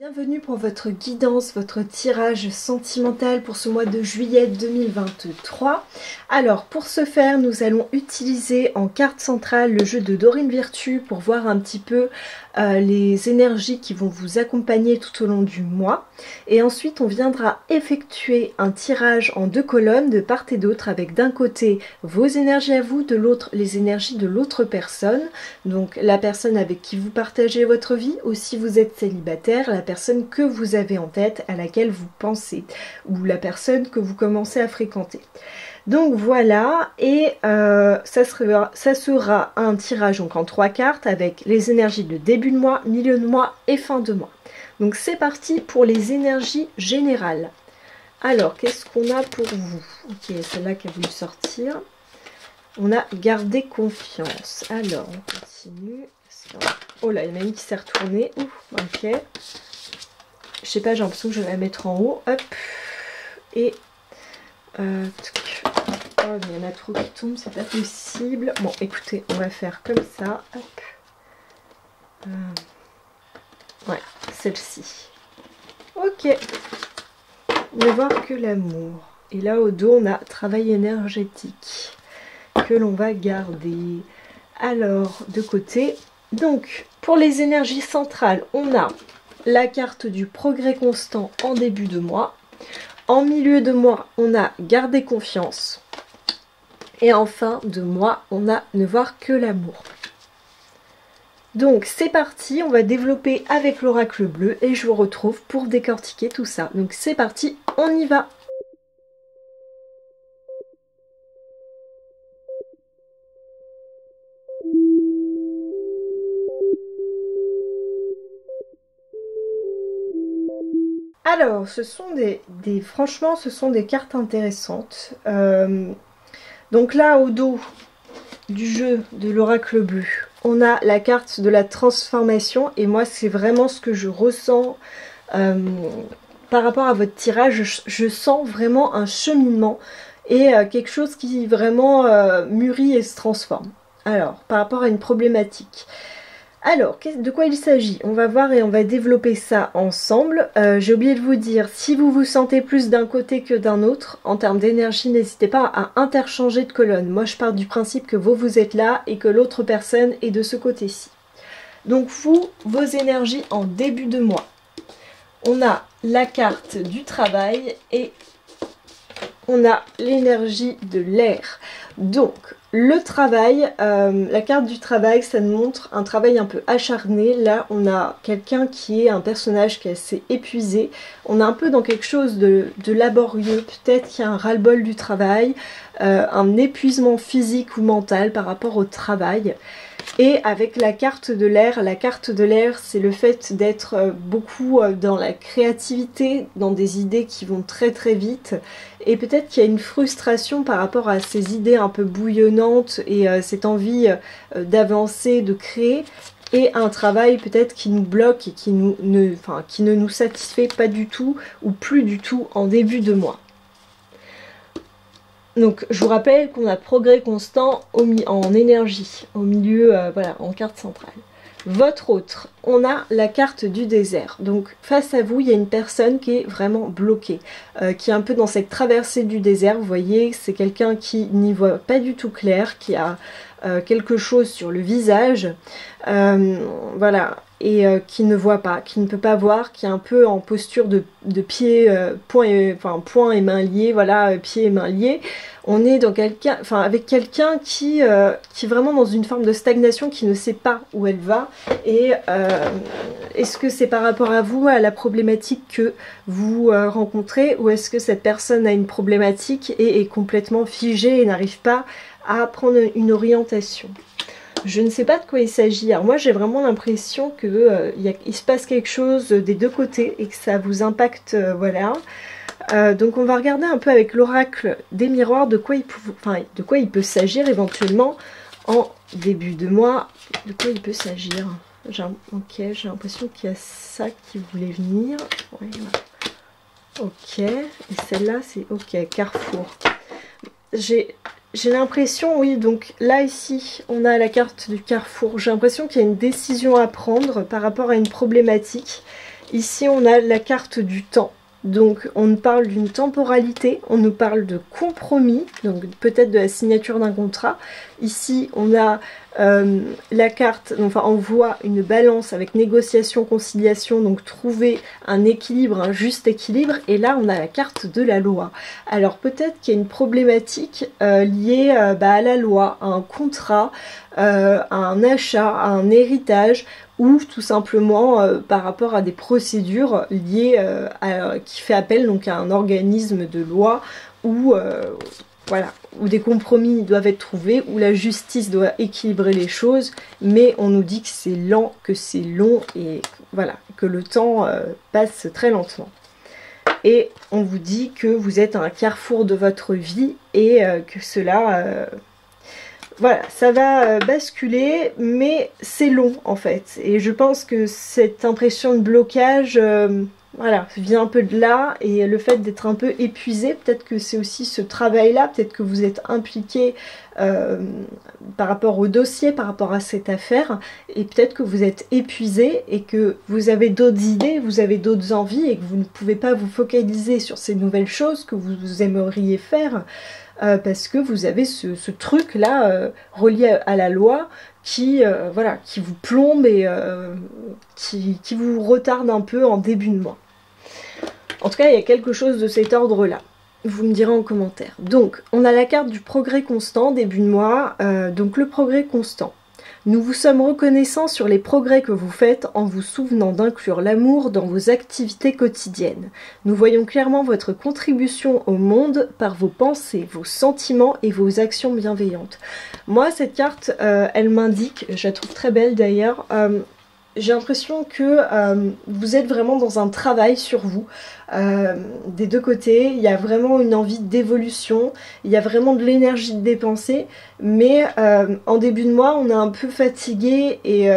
Bienvenue pour votre guidance, votre tirage sentimental pour ce mois de juillet 2023. Alors pour ce faire, nous allons utiliser en carte centrale le jeu de Dorine Virtue pour voir un petit peu les énergies qui vont vous accompagner tout au long du mois. Et ensuite on viendra effectuer un tirage en deux colonnes de part et d'autre avec d'un côté vos énergies à vous, de l'autre les énergies de l'autre personne. Donc la personne avec qui vous partagez votre vie, ou si vous êtes célibataire, la personne que vous avez en tête, à laquelle vous pensez, ou la personne que vous commencez à fréquenter. Donc voilà, et ça sera un tirage donc en 3 cartes avec les énergies de début de mois, milieu de mois et fin de mois. Donc c'est parti pour les énergies générales. Alors, qu'est-ce qu'on a pour vous? Ok, celle-là qui a voulu sortir. On a gardé confiance. Alors, on continue. Oh là, il y en a une qui s'est retournée. Ok. Je sais pas, j'ai l'impression que je vais la mettre en haut. Hop. Et... oh, il y en a trop qui tombent, c'est pas possible. Bon, écoutez, on va faire comme ça. Hop. Ouais, celle-ci. Ok. Ne voir que l'amour. Et là, au dos, on a travail énergétique que l'on va garder. Alors, de côté. Donc, pour les énergies centrales, on a la carte du progrès constant en début de mois. En milieu de mois, on a gardé confiance. Et en fin de mois, on a ne voir que l'amour. Donc c'est parti, on va développer avec l'oracle bleu et je vous retrouve pour décortiquer tout ça. Donc c'est parti, on y va! Alors, ce sont franchement, ce sont des cartes intéressantes. Donc là, au dos du jeu de l'oracle bleu, on a la carte de la transformation. Et moi, c'est vraiment ce que je ressens par rapport à votre tirage. Je sens vraiment un cheminement et quelque chose qui vraiment mûrit et se transforme. Alors, par rapport à une problématique. Alors, de quoi il s'agit? On va voir et on va développer ça ensemble. J'ai oublié de vous dire, si vous vous sentez plus d'un côté que d'un autre, en termes d'énergie, n'hésitez pas à interchanger de colonne. Moi, je pars du principe que vous êtes là et que l'autre personne est de ce côté-ci. Donc, vos énergies en début de mois. On a la carte du travail et on a l'énergie de l'air. Donc, le travail, la carte du travail, ça nous montre un travail un peu acharné. Là, on a quelqu'un qui est un personnage qui est assez épuisé. On est un peu dans quelque chose de laborieux. Peut-être qu'il y a un ras-le-bol du travail, un épuisement physique ou mental par rapport au travail. Et avec la carte de l'air, c'est le fait d'être beaucoup dans la créativité, dans des idées qui vont très très vite. Et peut-être qu'il y a une frustration par rapport à ces idées un peu bouillonnantes et cette envie d'avancer, de créer. Et un travail peut-être qui nous bloque et qui ne nous satisfait pas du tout ou plus du tout en début de mois. Donc je vous rappelle qu'on a progrès constant en énergie, au milieu, voilà, en carte centrale. Votre autre, on a la carte du désert. Donc face à vous, il y a une personne qui est vraiment bloquée, qui est un peu dans cette traversée du désert. Vous voyez, c'est quelqu'un qui n'y voit pas du tout clair, qui a quelque chose sur le visage, voilà, et qui ne voit pas, qui ne peut pas voir, qui est un peu en posture de pied, poing et mains liés, voilà, pieds et mains liés. On est dans avec quelqu'un qui est vraiment dans une forme de stagnation, qui ne sait pas où elle va. Et est-ce que c'est par rapport à vous, à la problématique que vous rencontrez, ou est-ce que cette personne a une problématique et est complètement figée et n'arrive pas à prendre une orientation? Je ne sais pas de quoi il s'agit. Alors moi j'ai vraiment l'impression que il se passe quelque chose des deux côtés et que ça vous impacte, voilà. Donc on va regarder un peu avec l'oracle des miroirs de quoi il peut s'agir éventuellement en début de mois. De quoi il peut s'agir? Ok, j'ai l'impression qu'il y a ça qui voulait venir. Ouais, voilà. Ok, et celle-là c'est ok, Carrefour. J'ai l'impression, oui, donc là ici, on a la carte du carrefour. J'ai l'impression qu'il y a une décision à prendre par rapport à une problématique Ici, on a la carte du temps. Donc, on nous parle d'une temporalité, on nous parle de compromis, donc peut-être de la signature d'un contrat. Ici, on a la carte, enfin, on voit une balance avec négociation, conciliation, donc trouver un équilibre, un juste équilibre. Et là, on a la carte de la loi. Alors, peut-être qu'il y a une problématique liée à la loi, à un contrat, à un achat, à un héritage, ou tout simplement par rapport à des procédures liées qui fait appel donc à un organisme de loi où voilà, où des compromis doivent être trouvés, où la justice doit équilibrer les choses, mais on nous dit que c'est lent, que c'est long et voilà, que le temps passe très lentement. Et on vous dit que vous êtes à un carrefour de votre vie et que cela voilà, ça va basculer, mais c'est long en fait. Et je pense que cette impression de blocage, voilà, vient un peu de là. Et le fait d'être un peu épuisé, peut-être que c'est aussi ce travail-là, peut-être que vous êtes impliqué par rapport au dossier, par rapport à cette affaire. Et peut-être que vous êtes épuisé et que vous avez d'autres idées, vous avez d'autres envies et que vous ne pouvez pas vous focaliser sur ces nouvelles choses que vous aimeriez faire. Parce que vous avez ce truc là relié à la loi qui, voilà, qui vous plombe et qui vous retarde un peu en début de mois. En tout cas, il y a quelque chose de cet ordre là. Vous me direz en commentaire. Donc, on a la carte du progrès constant, début de mois. Donc le progrès constant. Nous vous sommes reconnaissants sur les progrès que vous faites en vous souvenant d'inclure l'amour dans vos activités quotidiennes. Nous voyons clairement votre contribution au monde par vos pensées, vos sentiments et vos actions bienveillantes. Moi, cette carte, elle m'indique, je la trouve très belle d'ailleurs, j'ai l'impression que vous êtes vraiment dans un travail sur vous. Des deux côtés, il y a vraiment une envie d'évolution, il y a vraiment de l'énergie de dépenser, mais en début de mois, on est un peu fatigué et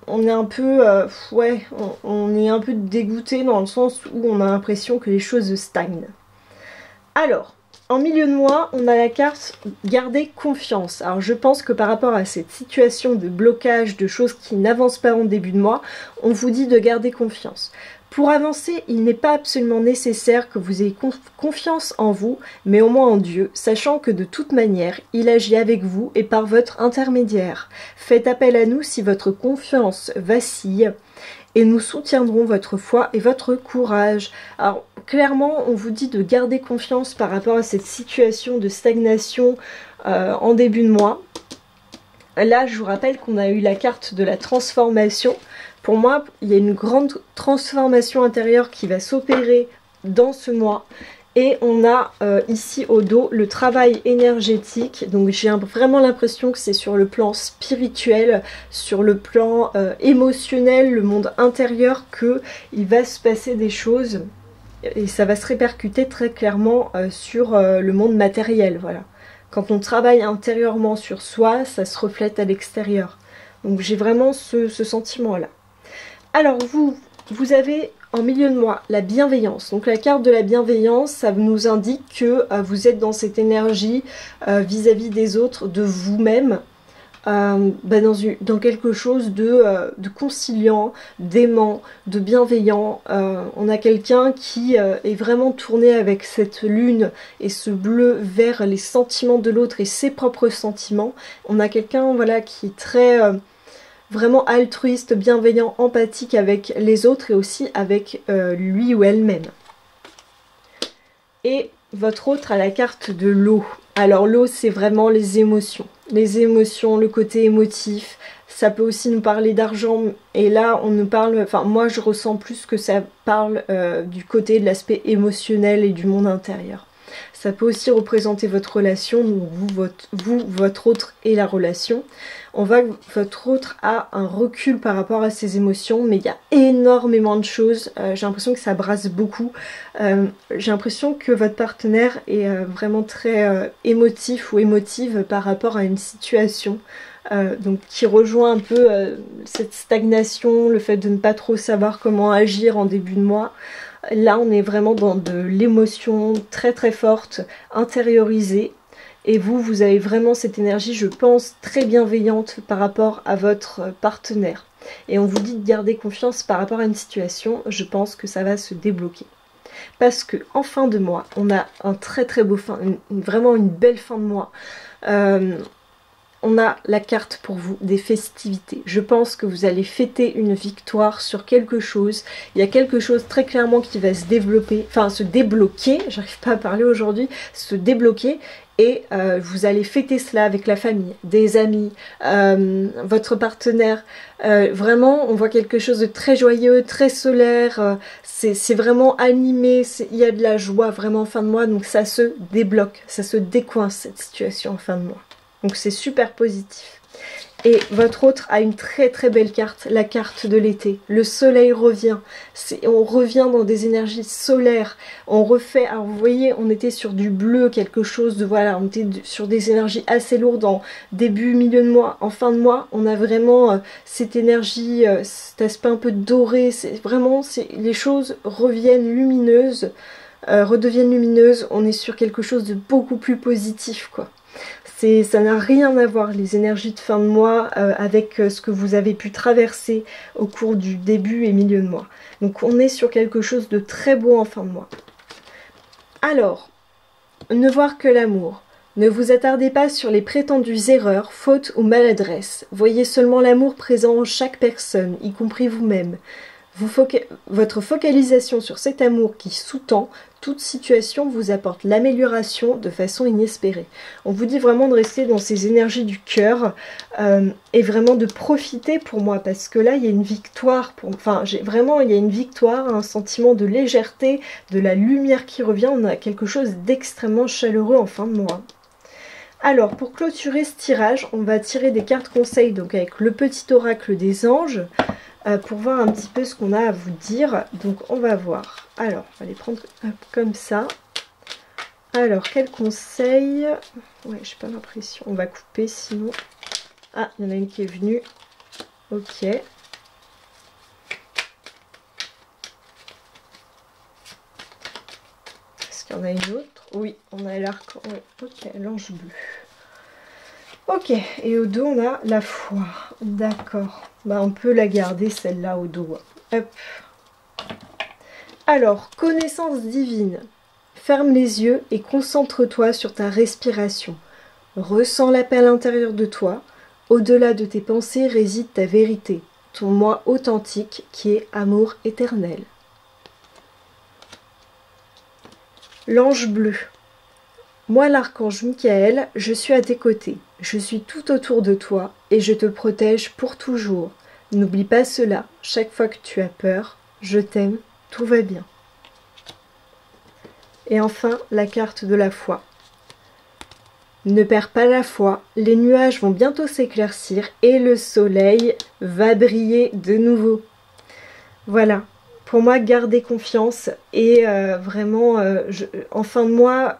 on est un peu, ouais, on est un peu dégoûté dans le sens où on a l'impression que les choses stagnent. Alors, en milieu de mois, on a la carte « Garder confiance ». Alors je pense que par rapport à cette situation de blocage, de choses qui n'avancent pas en début de mois, on vous dit de garder confiance. Pour avancer, il n'est pas absolument nécessaire que vous ayez confiance en vous, mais au moins en Dieu, sachant que de toute manière, il agit avec vous et par votre intermédiaire. Faites appel à nous si votre confiance vacille, et nous soutiendrons votre foi et votre courage. Alors, clairement, on vous dit de garder confiance par rapport à cette situation de stagnation en début de mois. Là, je vous rappelle qu'on a eu la carte de la transformation. Pour moi, il y a une grande transformation intérieure qui va s'opérer dans ce mois. Et on a ici au dos le travail énergétique. Donc j'ai vraiment l'impression que c'est sur le plan spirituel, sur le plan émotionnel, le monde intérieur, qu'il va se passer des choses. Et ça va se répercuter très clairement sur le monde matériel. Voilà. Quand on travaille intérieurement sur soi, ça se reflète à l'extérieur. Donc j'ai vraiment ce sentiment-là. Alors vous avez en milieu de mois la bienveillance. Donc la carte de la bienveillance, ça nous indique que vous êtes dans cette énergie vis-à-vis des autres, de vous-même, dans quelque chose de conciliant, d'aimant, de bienveillant. On a quelqu'un qui est vraiment tourné avec cette lune et ce bleu vers les sentiments de l'autre et ses propres sentiments. On a quelqu'un, voilà, qui est très vraiment altruiste, bienveillant, empathique avec les autres et aussi avec lui ou elle-même. Et votre autre a la carte de l'eau. Alors l'eau, c'est vraiment les émotions. Les émotions, le côté émotif. Ça peut aussi nous parler d'argent. Et là, on nous parle... Enfin, moi, je ressens plus que ça parle du côté de l'aspect émotionnel et du monde intérieur. Ça peut aussi représenter votre relation, donc votre autre et la relation. On voit que votre autre a un recul par rapport à ses émotions, mais il y a énormément de choses. J'ai l'impression que ça brasse beaucoup. J'ai l'impression que votre partenaire est vraiment très émotif ou émotive par rapport à une situation. Donc qui rejoint un peu cette stagnation, le fait de ne pas trop savoir comment agir en début de mois. Là, on est vraiment dans de l'émotion très très forte, intériorisée, Et vous avez vraiment cette énergie, je pense, très bienveillante par rapport à votre partenaire. Et on vous dit de garder confiance par rapport à une situation, je pense que ça va se débloquer. Parce que en fin de mois, on a un très très beau fin, vraiment une belle fin de mois. On a la carte pour vous des festivités. Je pense que vous allez fêter une victoire sur quelque chose. Il y a quelque chose très clairement qui va se développer, enfin se débloquer, j'arrive pas à parler aujourd'hui, se débloquer. Et vous allez fêter cela avec la famille, des amis, votre partenaire. Vraiment, on voit quelque chose de très joyeux, très solaire. C'est vraiment animé, il y a de la joie vraiment en fin de mois. Donc ça se débloque, ça se décoince cette situation en fin de mois. Donc c'est super positif. Et votre autre a une très très belle carte, la carte de l'été. Le soleil revient, on revient dans des énergies solaires, on refait, alors vous voyez, on était sur du bleu, quelque chose de, voilà, on était sur des énergies assez lourdes en début, milieu de mois, en fin de mois, on a vraiment cette énergie, cet aspect un peu doré, c'est vraiment, les choses reviennent lumineuses, redeviennent lumineuses, on est sur quelque chose de beaucoup plus positif, quoi. Ça n'a rien à voir, les énergies de fin de mois, avec ce que vous avez pu traverser au cours du début et milieu de mois. Donc on est sur quelque chose de très beau en fin de mois. Alors, ne voir que l'amour. Ne vous attardez pas sur les prétendues erreurs, fautes ou maladresses. Voyez seulement l'amour présent en chaque personne, y compris vous-même. Votre focalisation sur cet amour qui sous-tend toute situation vous apporte l'amélioration de façon inespérée. On vous dit vraiment de rester dans ces énergies du cœur et vraiment de profiter pour moi, parce que là il y a une victoire, vraiment il y a une victoire, un sentiment de légèreté, de la lumière qui revient, on a quelque chose d'extrêmement chaleureux en fin de mois. Alors pour clôturer ce tirage, on va tirer des cartes conseils donc avec le petit oracle des anges, pour voir un petit peu ce qu'on a à vous dire. Donc on va voir. Alors, on va les prendre comme ça. Alors, quel conseil? Ouais, j'ai pas l'impression. On va couper sinon. Ah, il y en a une qui est venue. Ok. Est-ce qu'il y en a une autre? Oui, on a l'arc. Ouais, ok, l'ange bleu. Ok, et au dos, on a la foi. D'accord. Bah, on peut la garder, celle-là, au dos. Hop. Alors, connaissance divine. Ferme les yeux et concentre-toi sur ta respiration. Ressens la paix à l'intérieur de toi. Au-delà de tes pensées réside ta vérité, ton moi authentique qui est amour éternel. L'ange bleu. Moi, l'archange Michael, je suis à tes côtés. Je suis tout autour de toi et je te protège pour toujours. N'oublie pas cela, chaque fois que tu as peur, je t'aime, tout va bien. Et enfin, la carte de la foi. Ne perds pas la foi, les nuages vont bientôt s'éclaircir et le soleil va briller de nouveau. Voilà. Pour moi, gardez confiance et vraiment, en fin de mois,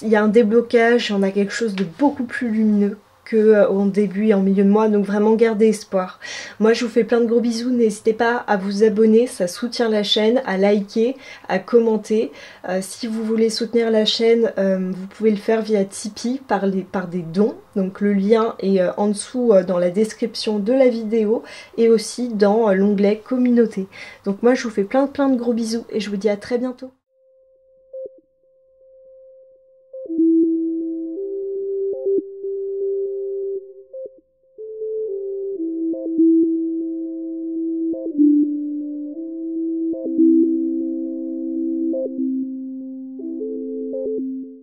il y a un déblocage, on a quelque chose de beaucoup plus lumineux qu'en début et en milieu de mois, donc vraiment gardez espoir. Moi, je vous fais plein de gros bisous, n'hésitez pas à vous abonner, ça soutient la chaîne, à liker, à commenter. Si vous voulez soutenir la chaîne, vous pouvez le faire via Tipeee par des dons, donc le lien est en dessous dans la description de la vidéo et aussi dans l'onglet communauté. Donc moi, je vous fais plein de gros bisous et je vous dis à très bientôt.